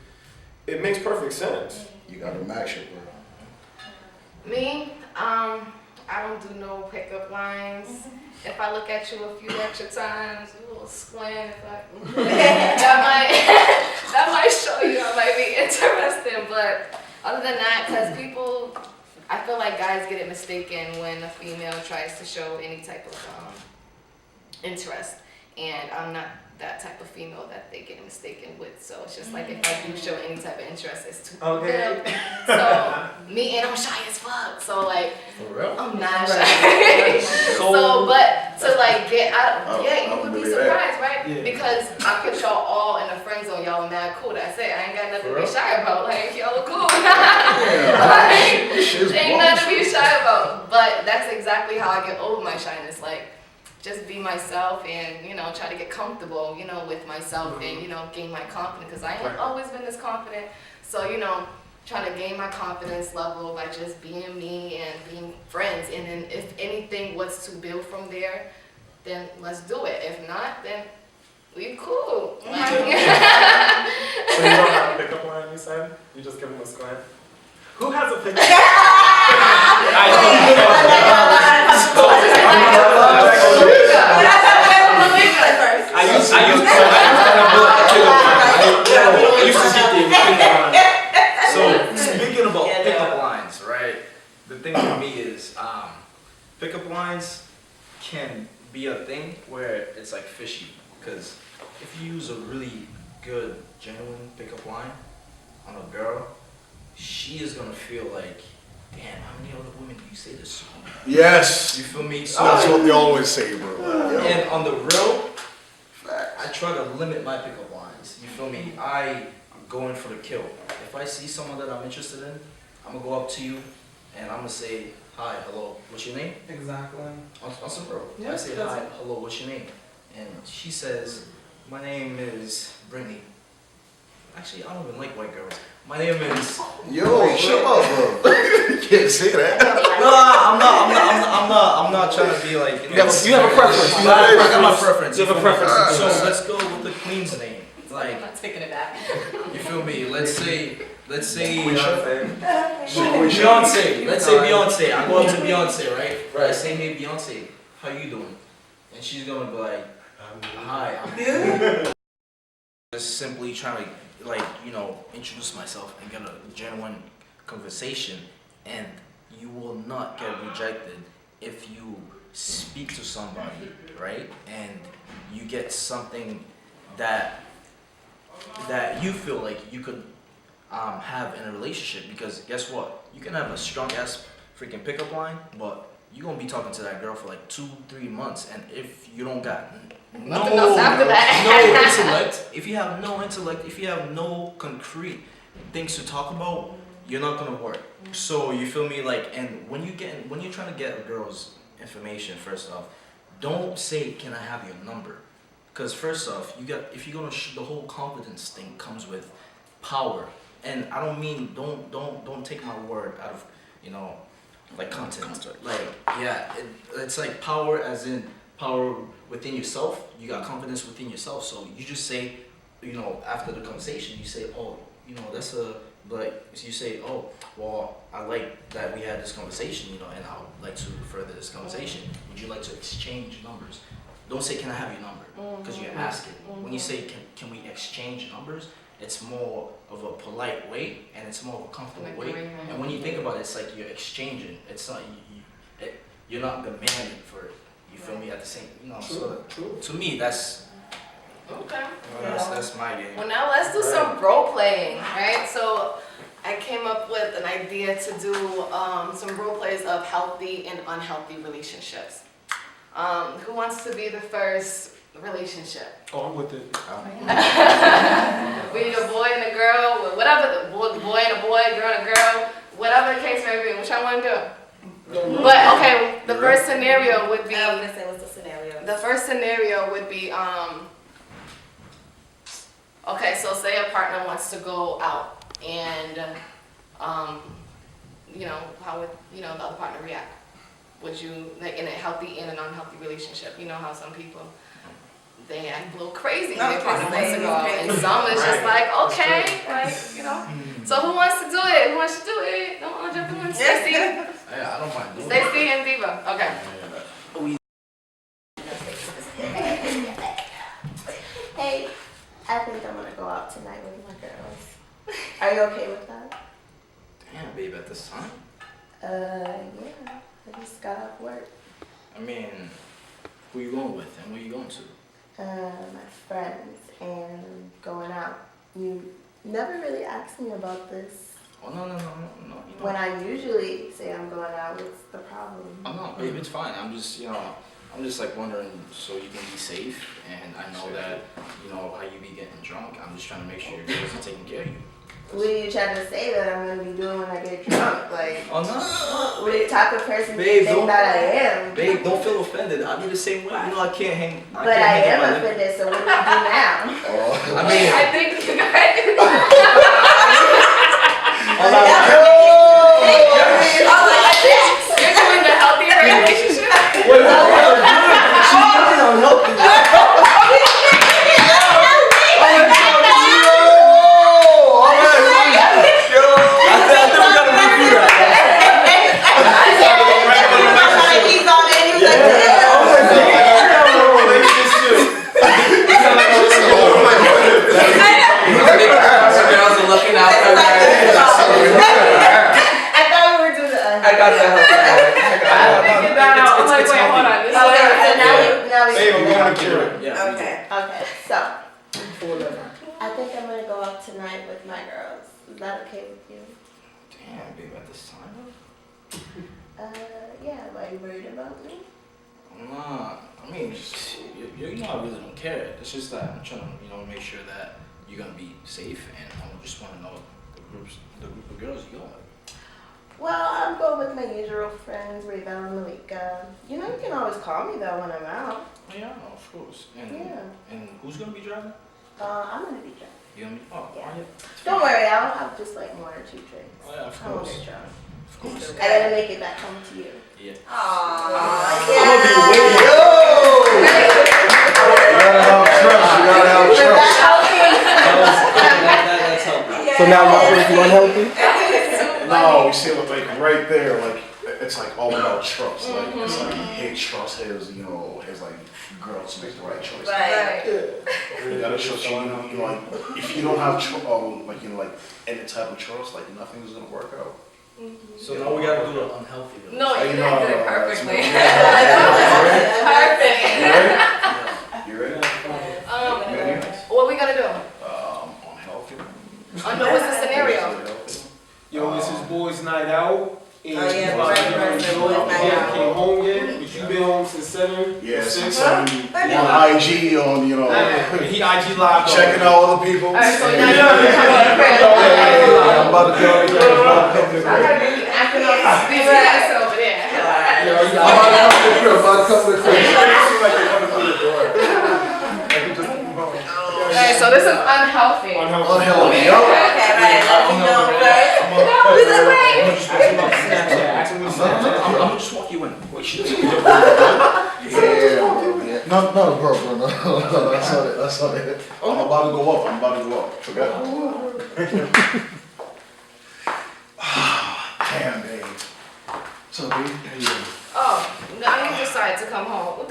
Speaker 3: it makes perfect sense.
Speaker 2: You gotta match it, bro.
Speaker 1: Me, I don't do no pickup lines. If I look at you a few extra times, a little squint, that might show you I might be interested. But other than that, because people, I feel like guys get it mistaken when a female tries to show any type of interest. and I'm not that type of female that they get mistaken with. So it's just like if I do show any type of interest, it's to
Speaker 6: Okay.
Speaker 1: them. So me, and I'm shy as fuck. So like
Speaker 9: For real?
Speaker 1: I'm not shy. So but to like get out,
Speaker 2: I
Speaker 1: yeah, you would
Speaker 2: don't
Speaker 1: be
Speaker 2: believe that.
Speaker 1: surprised, right?
Speaker 3: Yeah.
Speaker 1: Because I put y'all all in the friend zone. Y'all are mad cool. That's it. I ain't got nothing
Speaker 9: For
Speaker 1: to be
Speaker 9: real?
Speaker 1: shy about. Like y'all are cool.
Speaker 2: Yeah. Shit's
Speaker 1: Ain't
Speaker 2: boss.
Speaker 1: nothing to be shy about. But that's exactly how I get over my shyness. Like, just be myself and, you know, try to get comfortable, you know, with myself and, you know, gain my confidence. Because I ain't
Speaker 6: Right.
Speaker 1: always been this confident. So, you know, trying to gain my confidence level by just being me and being friends. And then if anything was to build from there, then let's do it. If not, then we cool.
Speaker 6: So you don't have a pickup line, you said? You just give them a square? Who has a pickup
Speaker 9: So speaking about
Speaker 5: Yeah,
Speaker 9: pickup
Speaker 5: no.
Speaker 9: lines, right? The thing for me is pickup lines can be a thing where it's like fishy, because if you use a really good, genuine pickup line on a girl, she is gonna feel like, damn, how many other women do you say this to?
Speaker 2: Yes.
Speaker 9: You feel me?
Speaker 2: That's what we always say, bro.
Speaker 9: And on the real, I try to limit my pickup lines. You feel me? I go in for the kill. If I see someone that I'm interested in, I'm gonna go up to you and I'm gonna say, hi, hello, what's your name?
Speaker 7: Exactly.
Speaker 9: On some bro. I
Speaker 7: Yeah,
Speaker 9: say,
Speaker 7: that's
Speaker 9: hi, hello, what's your name? And she says, my name is Brittany. Actually, I don't even like white girls. My name is.
Speaker 2: Yo, shut up, bro. You can't say that.
Speaker 9: No, I'm not trying to be like.
Speaker 3: You have a preference. You
Speaker 9: I
Speaker 3: have a
Speaker 9: got my
Speaker 3: preference.
Speaker 9: preference.
Speaker 3: You have a preference.
Speaker 9: So let's go with the queen's name. Like,
Speaker 1: I'm not taking it back.
Speaker 9: you feel me? Let's say
Speaker 6: Beyonce.
Speaker 9: Beyonce. Let's say Beyonce. I go up to Beyonce, right? I say, hey Beyonce, how you doing? And she's gonna be like, hi, I'm just simply trying to, like, you know, introduce myself and get a genuine conversation, and you will not get rejected if you speak to somebody, right? And you get something that you feel like you could have in a relationship, because guess what? You can have a strong ass freaking pickup line, but you're gonna be talking to that girl for like 2-3 months, and if you don't got
Speaker 1: Nothing else after that.
Speaker 9: no intellect, if you have no intellect, if you have no concrete things to talk about, you're not gonna work. So you feel me? Like, and when you're trying to get a girl's information, first off, don't say, can I have your number? Because first off, if you're gonna the whole confidence thing comes with power, and I don't mean don't take my word out of, you know, like content. Like, yeah, it's like power as in power within yourself. You got confidence within yourself, so you just say, you know, after the conversation, you say, oh, you know, that's a, like, you say, oh, well, I like that we had this conversation, you know, and I would like to further this conversation. Would you like to exchange numbers? Don't say, can I have your number? Because you're asking. When you say, can we exchange numbers, it's more of a polite way, and it's more of a comfortable way. And when you think about it, it's like you're exchanging. It's not, you're not demanding for it. You feel me? At the same, you know, so to me, that's
Speaker 1: Okay.
Speaker 9: that's my game.
Speaker 1: Well, now let's do some role playing, right? So I came up with an idea to do some role plays of healthy and unhealthy relationships. Who wants to be the first relationship?
Speaker 3: Oh, I'm with it.
Speaker 1: We need a boy and a girl, whatever, boy and a boy, girl and a girl, whatever the case may be. Which I want to do. But okay, the first scenario would be.
Speaker 5: I was gonna say, what's the scenario?
Speaker 1: The first scenario would be, okay, so say a partner wants to go out and, you know, how would, you know, the other partner react? Would you, like in a healthy and an unhealthy relationship, you know how some people, they act a little crazy when their partner wants to go out, and some is just like, okay, like, you know. So who wants to do it? Who wants to do it? Don't want to jump in. Stacey,
Speaker 9: Yeah, I don't mind doing
Speaker 1: Stacey and Diva. Okay.
Speaker 8: Hey, I think I'm gonna go out tonight with my girls. Are you okay with that?
Speaker 9: Damn, babe, at this time?
Speaker 8: Yeah. I just got off work.
Speaker 9: I mean, who you going with and where you going to?
Speaker 8: my friends and going out. You never really asked me about this.
Speaker 9: Oh no. You know.
Speaker 8: When I usually say I'm going out, what's the problem?
Speaker 9: Oh no, babe, it's fine. I'm just like wondering so you can be safe, and I know that how you be getting drunk. I'm just trying to make sure your girls are taking care of you.
Speaker 8: What are you trying to say that I'm gonna be doing when I get drunk? Like,
Speaker 9: Oh no.
Speaker 8: what type of person do you
Speaker 9: Babe,
Speaker 8: think
Speaker 9: don't-
Speaker 8: that I am?
Speaker 9: Babe, don't feel offended. I'll be the same way. You know I can't hang.
Speaker 8: But I am offended, so what do we do now?
Speaker 9: I mean,
Speaker 1: I think you guys.
Speaker 9: all I-
Speaker 1: You're doing the healthier relationship.
Speaker 7: Girls are looking out for me.
Speaker 8: I thought we were doing the
Speaker 7: I got the help.
Speaker 1: I figured that out. I'm like, wait, hold on. This is
Speaker 8: Okay, so now
Speaker 1: like-
Speaker 8: we
Speaker 3: Babe, I'm going to cure it.
Speaker 9: Yeah.
Speaker 8: Okay, so I think I'm gonna go out tonight with my girls. Is that okay with you?
Speaker 9: Damn, babe, at this time.
Speaker 8: Yeah, are you worried about me?
Speaker 9: Nah, I mean, you know, I really don't care. It's just that I'm trying to, make sure that you're gonna be safe, and I just want to know the group of girls you go with.
Speaker 8: Well, I'm going with my usual friends, Reba and Malika. You can always call me though when I'm out.
Speaker 9: Oh, yeah, no, of course. And
Speaker 8: Yeah.
Speaker 9: and who's gonna be driving?
Speaker 8: I'm gonna be drunk.
Speaker 9: You gonna be? Oh,
Speaker 8: Yeah.
Speaker 9: are you?
Speaker 8: Don't worry, I'll have just like 1 or 2 drinks.
Speaker 9: Oh yeah, of
Speaker 8: I won't
Speaker 9: course.
Speaker 8: get drunk.
Speaker 9: Of course.
Speaker 8: I gotta make it back home to you.
Speaker 9: Yeah.
Speaker 8: Aww,
Speaker 2: You gotta have trust. You gotta have trust.
Speaker 9: That's helpful.
Speaker 3: So now you unhealthy?
Speaker 2: No, you see, like right there, like it's like all about trust. Like it's like his trust his, his like girls to make the right choice.
Speaker 8: Right.
Speaker 2: You gotta trust like if you don't have like any type of trust, like nothing's gonna work out.
Speaker 9: So now we gotta do the unhealthy.
Speaker 1: No, you
Speaker 2: know,
Speaker 1: guys did it
Speaker 2: that's
Speaker 1: perfectly. Perfect.
Speaker 2: You ready?
Speaker 1: What we gonna do?
Speaker 2: Unhealthy.
Speaker 1: What's the scenario?
Speaker 3: Yo, this is boys' night out. And
Speaker 5: Oh, yeah,
Speaker 3: you
Speaker 5: right, boys' night out.
Speaker 3: came home yet, but you been home since 7?
Speaker 2: Yeah,
Speaker 3: 6?
Speaker 2: since on IG on
Speaker 3: He IG live.
Speaker 2: checking out other people.
Speaker 1: Alright, so now
Speaker 2: Yeah,
Speaker 1: you're
Speaker 2: I'm about to go.
Speaker 1: acting all these guys over there. Alright, so this is unhealthy.
Speaker 2: Unhealthy.
Speaker 5: Okay, right. Let me know first.
Speaker 9: I'm gonna just walk you in. What you doing?
Speaker 2: Yeah. Not a purple, no. That's not it. I'm about to go up. Forget it. Damn, babe. So, babe, how you doing?
Speaker 1: Oh, now you decide to come home.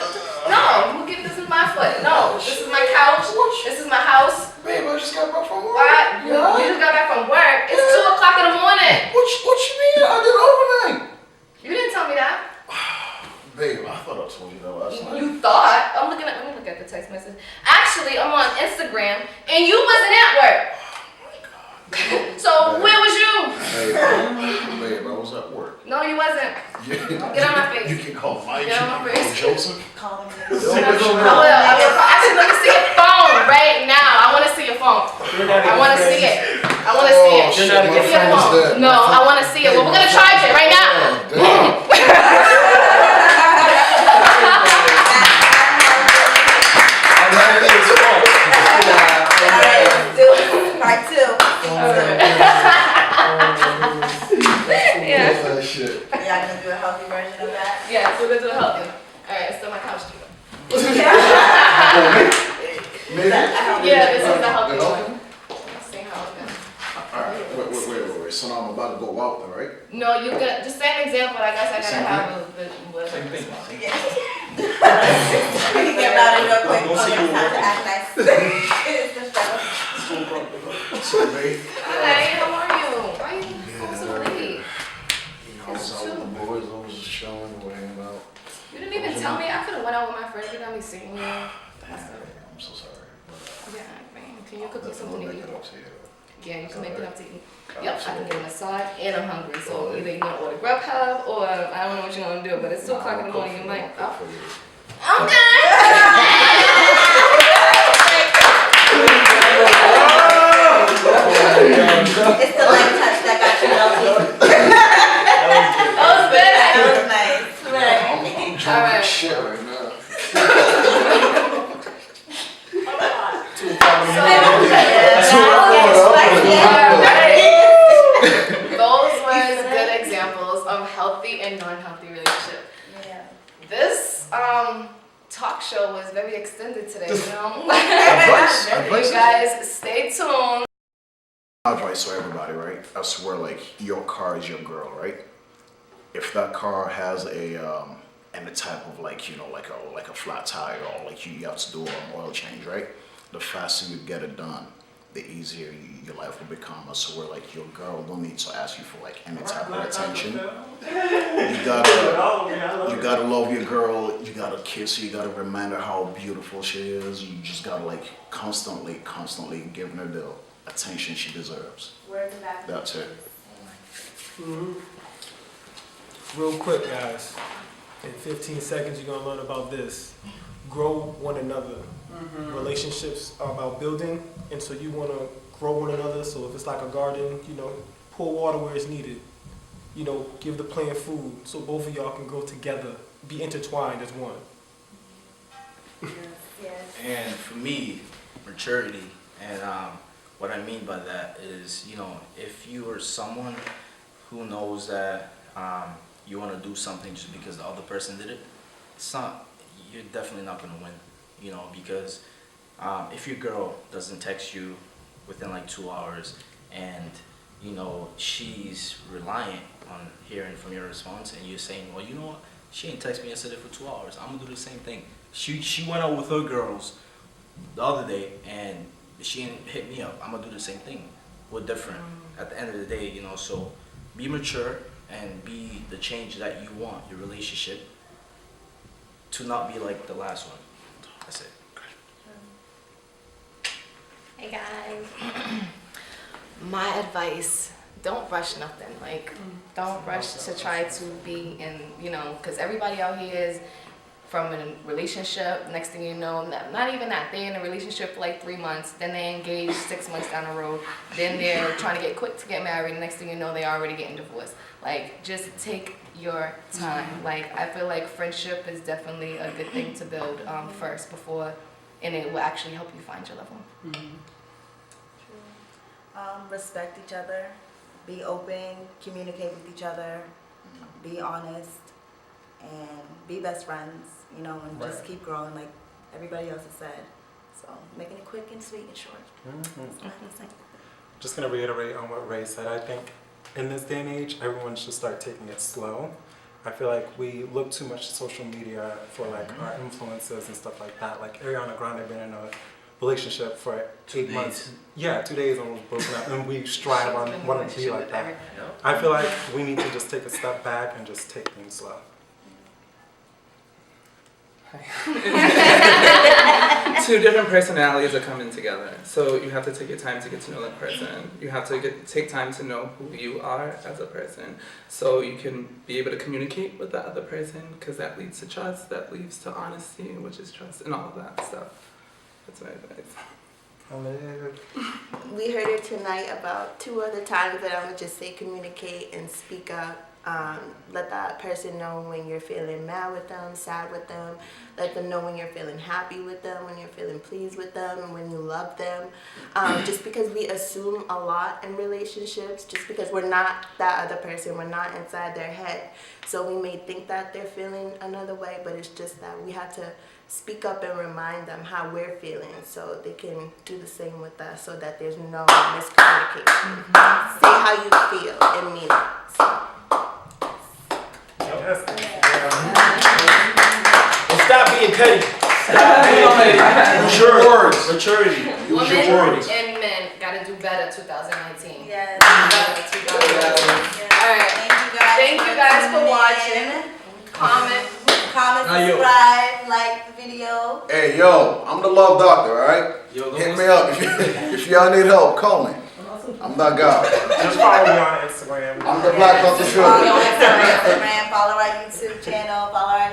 Speaker 1: No, this is my foot. No, this is my couch. This is my house.
Speaker 2: Babe, I just got back from work.
Speaker 1: What?
Speaker 2: Yeah.
Speaker 1: You just got back from work. It's 2 o'clock in the morning.
Speaker 2: What you mean? I did overnight.
Speaker 1: You didn't tell me that.
Speaker 2: Babe, I thought I told you that last night.
Speaker 1: You thought. Let me look at the text message. Actually, I'm on Instagram and you wasn't at work. So where was you?
Speaker 2: Babe, I was at work.
Speaker 1: No, you wasn't. Get on my face.
Speaker 2: You can call Mike.
Speaker 1: Get on my
Speaker 2: You can call
Speaker 1: face.
Speaker 2: Joseph.
Speaker 5: Call him.
Speaker 1: I will. Actually, let me see your phone right now. I want to see your phone. I want to see it. I want to see it.
Speaker 2: shit,
Speaker 1: Give
Speaker 2: my
Speaker 1: me your
Speaker 2: phone is
Speaker 1: phone.
Speaker 2: dead.
Speaker 1: No, I want to see it. Well, we're gonna charge it right now.
Speaker 2: Damn.
Speaker 5: Part 2.
Speaker 1: Yeah.
Speaker 2: That shit.
Speaker 5: Y'all gonna do a healthy version of that?
Speaker 1: Yeah, so we're gonna do healthy. All right, it's still my couch too.
Speaker 2: Maybe?
Speaker 1: Yeah, this is the healthy
Speaker 2: The
Speaker 1: one.
Speaker 2: healthy?
Speaker 1: Let's see how it goes.
Speaker 2: Alright, wait. So now I'm about to go out there, right?
Speaker 1: No, you can just say an example. I guess I gotta
Speaker 2: Same
Speaker 1: have a bit.
Speaker 9: Same thing.
Speaker 5: We can get louder real quick.
Speaker 9: Don't say you
Speaker 5: Time to act nice. It's the struggle.
Speaker 2: So, babe,
Speaker 1: Hi, how are you? Why are you home so late?
Speaker 2: I was out with the boys, I was just chilling, we're hanging out.
Speaker 1: You didn't even tell me. I could have went out with my friends. You got me seeing you. That's it. you cook me something to eat.
Speaker 2: Make it up to you.
Speaker 1: Yeah, you can make it up to eat.
Speaker 2: Alright,
Speaker 1: Yep, I
Speaker 2: so-
Speaker 1: can get a massage and I'm hungry. So either you're gonna order Grubhub or I don't know what you're gonna do, but it's 2 o'clock in the morning. You might.
Speaker 5: It's the light touch that got you melted.
Speaker 1: That was good.
Speaker 5: That was nice. Right.
Speaker 2: I'm drunk
Speaker 1: Alright.
Speaker 2: as shit right now.
Speaker 1: Those were good examples of healthy and non-healthy relationship.
Speaker 5: Yeah.
Speaker 1: This talk show was very extended today, you know?
Speaker 2: Advice.
Speaker 1: You guys stay tuned.
Speaker 2: My advice to everybody, right? I swear, like, your car is your girl, right? If that car has any type of, like, you know, like a flat tire, or like you have to do an oil change, right? The faster you get it done, the easier your life will become. I swear, like, your girl don't need to ask you for like any type of attention. You gotta love your girl. You gotta kiss her. You gotta remind her how beautiful she is. You just gotta like constantly giving her the attention she deserves.
Speaker 5: Word to back.
Speaker 2: That's it.
Speaker 3: Real quick, guys. In 15 seconds, you're gonna learn about this. Grow one another. Relationships are about building, and so you wanna grow one another. So if it's like a garden, you know, pour water where it's needed. You know, give the plant food so both of y'all can grow together, be intertwined as one.
Speaker 5: Yes.
Speaker 9: And for me, maturity, and what I mean by that is, you know, if you are someone who knows that you want to do something just because the other person did it, you're definitely not going to win, you know, because if your girl doesn't text you within like 2 hours and, you know, she's reliant on hearing from your response and you're saying, well, you know what, she ain't text me yesterday for 2 hours, I'm going to do the same thing. She went out with her girls the other day and she didn't hit me up, I'm going to do the same thing. We're different at the end of the day, you know, so be mature and be the change that you want your relationship to not be like the last one. That's it.
Speaker 8: Hey guys.
Speaker 1: My advice, don't rush nothing. Like, don't rush to try to be in, you know, because everybody out here is from a relationship. Next thing you know, not even that, they're in a relationship for like 3 months, then they engage 6 months down the road, then they're trying to get quick to get married, and next thing you know, they're already getting divorced. Like, just take your time. Like, I feel like friendship is definitely a good thing to build first before, and it will actually help you find your level.
Speaker 5: Respect each other, be open, communicate with each other, be honest, and be best friends, you know, and just keep growing like everybody else has said. So making it quick and sweet and short. That's what I have to say.
Speaker 6: Just gonna reiterate on what Ray said. I think in this day and age, everyone should start taking it slow. I feel like we look too much at social media for like our influences and stuff like that. Like Ariana Grande been in a relationship for 8 months. Yeah, 2 days and was broken up, and we strive on wanting to be like that. I feel like we need to just take a step back and just take things slow.
Speaker 7: Two different personalities are coming together. So you have to take your time to get to know that person. You have to take time to know who you are as a person. So you can be able to communicate with the other person, because that leads to trust, that leads to honesty, which is trust, and all of that stuff. That's my advice.
Speaker 8: We heard it tonight about 2 other times, but I would just say communicate and speak up. Let that person know when you're feeling mad with them, sad with them. Let them know when you're feeling happy with them, when you're feeling pleased with them, and when you love them. Just because we assume a lot in relationships, just because we're not that other person, we're not inside their head. So we may think that they're feeling another way, but it's just that we have to speak up and remind them how we're feeling so they can do the same with us, so that there's no miscommunication. Say how you feel and mean it. So.
Speaker 3: And stop being petty.
Speaker 2: Maturity. Use your
Speaker 1: Women
Speaker 2: words.
Speaker 1: and men gotta do better 2019.
Speaker 5: Yes.
Speaker 1: Better 2019. Alright. Thank you guys for watching. Comment,
Speaker 5: subscribe, like the video.
Speaker 2: Hey, yo, I'm the love doctor, all right?
Speaker 9: Yo,
Speaker 2: Hit me up if y'all need help. Call me. I'm that guy.
Speaker 6: Just follow me on Instagram.
Speaker 2: I'm the Black Panther
Speaker 5: Follow
Speaker 2: Sugar.
Speaker 5: us on Instagram, follow our YouTube channel, follow our